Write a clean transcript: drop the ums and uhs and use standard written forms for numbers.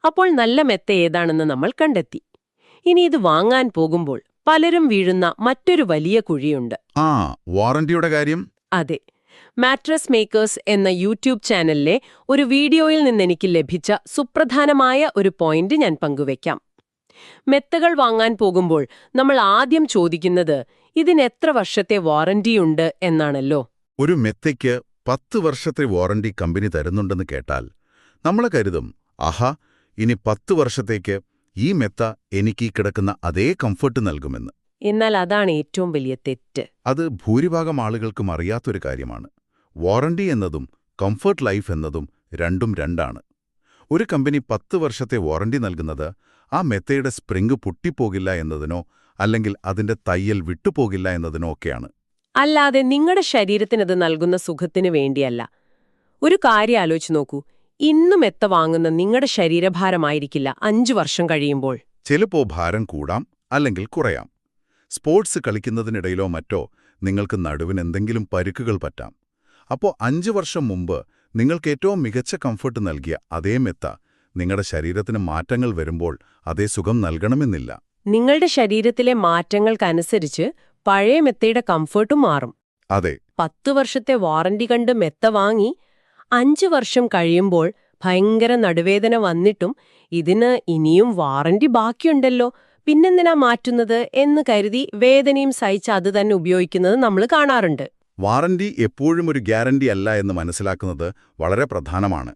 അപ്പോൾ നല്ല മെത്ത ഏതാണെന്ന് നമ്മൾ കണ്ടെത്തി. ഇനി ഇത് വാങ്ങാൻ പോകുമ്പോൾ പലരും വീഴുന്ന മറ്റൊരു വലിയ കുഴിയുണ്ട്. വാറന്റിയുടെ കാര്യം. അതെ. മാട്രസ് മേക്കേഴ്സ് എന്ന യൂട്യൂബ് ചാനലിലെ ഒരു വീഡിയോയിൽ നിന്നെനിക്ക് ലഭിച്ച സുപ്രധാനമായ ഒരു പോയിന്റ് ഞാൻ പങ്കുവെക്കാം. മെത്തകൾ വാങ്ങാൻ പോകുമ്പോൾ നമ്മൾ ആദ്യം ചോദിക്കുന്നത് ഇതിനെത്ര വർഷത്തെ വാറന്റിയുണ്ട് എന്നാണല്ലോ. ഒരു മെത്തയ്ക്ക് 10 വർഷത്തെ വാറന്റി കമ്പനി തരുന്നുണ്ടെന്ന് കേട്ടാൽ നമ്മൾ കരുതും, ആഹാ, ഇനി 10 വർഷത്തേക്ക് ഈ മെത്ത എനിക്ക് ഈ കിടക്കുന്ന അതേ കംഫർട്ട് നൽകുമെന്ന്. എന്നാൽ അതാണ് ഏറ്റവും വലിയ തെറ്റ്. അത് ഭൂരിഭാഗം ആളുകൾക്കും അറിയാത്തൊരു കാര്യമാണ്. വാറന്റി എന്നതും കംഫർട്ട് ലൈഫ് എന്നതും രണ്ടും രണ്ടാണ്. ഒരു കമ്പനി 10 വർഷത്തെ വാറന്റി നൽകുന്നത് ആ മെത്തയുടെ സ്പ്രിംഗ് പൊട്ടിപ്പോകില്ല എന്നതിനോ അല്ലെങ്കിൽ അതിന്റെ തയ്യൽ വിട്ടുപോകില്ല എന്നതിനോ ഒക്കെയാണ്. അല്ലാതെ നിങ്ങളുടെ ശരീരത്തിനത് നൽകുന്ന സുഖത്തിന് വേണ്ടിയല്ല. ഒരു കാര്യം ആലോചിച്ച് നോക്കൂ. ഇന്ന് മെത്ത വാങ്ങുന്ന നിങ്ങളുടെ ശരീരഭാരമായിരിക്കില്ല 5 വർഷം കഴിയുമ്പോൾ. ചിലപ്പോ ഭാരം കൂടാം, അല്ലെങ്കിൽ കുറയാം. സ്പോർട്സ് കളിക്കുന്നതിനിടയിലോ മറ്റോ നിങ്ങൾക്ക് നടുവിന് എന്തെങ്കിലും പരുക്കുകൾ പറ്റാം. അപ്പോൾ 5 വർഷം മുമ്പ് നിങ്ങൾക്ക് ഏറ്റവും മികച്ച കംഫർട്ട് നൽകിയ അതേ മെത്ത നിങ്ങളുടെ ശരീരത്തിന് മാറ്റങ്ങൾ വരുമ്പോൾ അതേ സുഖം നൽകണമെന്നില്ല. നിങ്ങളുടെ ശരീരത്തിലെ മാറ്റങ്ങൾക്കനുസരിച്ച് പഴയ മെത്തയുടെ കംഫർട്ടും മാറും. അതെ. 10 വർഷത്തെ വാറന്റി കണ്ട് മെത്ത വാങ്ങി 5 വർഷം കഴിയുമ്പോൾ ഭയങ്കര നടുവേദന വന്നിട്ടും ഇതിന് ഇനിയും വാറന്റി ബാക്കിയുണ്ടല്ലോ, പിന്നെന്തിനാ മാറ്റുന്നത് എന്ന് കരുതി വേദനയും സഹിച്ച് അത് തന്നെ ഉപയോഗിക്കുന്നത് നമ്മൾ കാണാറുണ്ട്. വാറന്റി എപ്പോഴും ഒരു ഗ്യാരണ്ടി അല്ല എന്ന് മനസ്സിലാക്കുന്നത് വളരെ പ്രധാനമാണ്.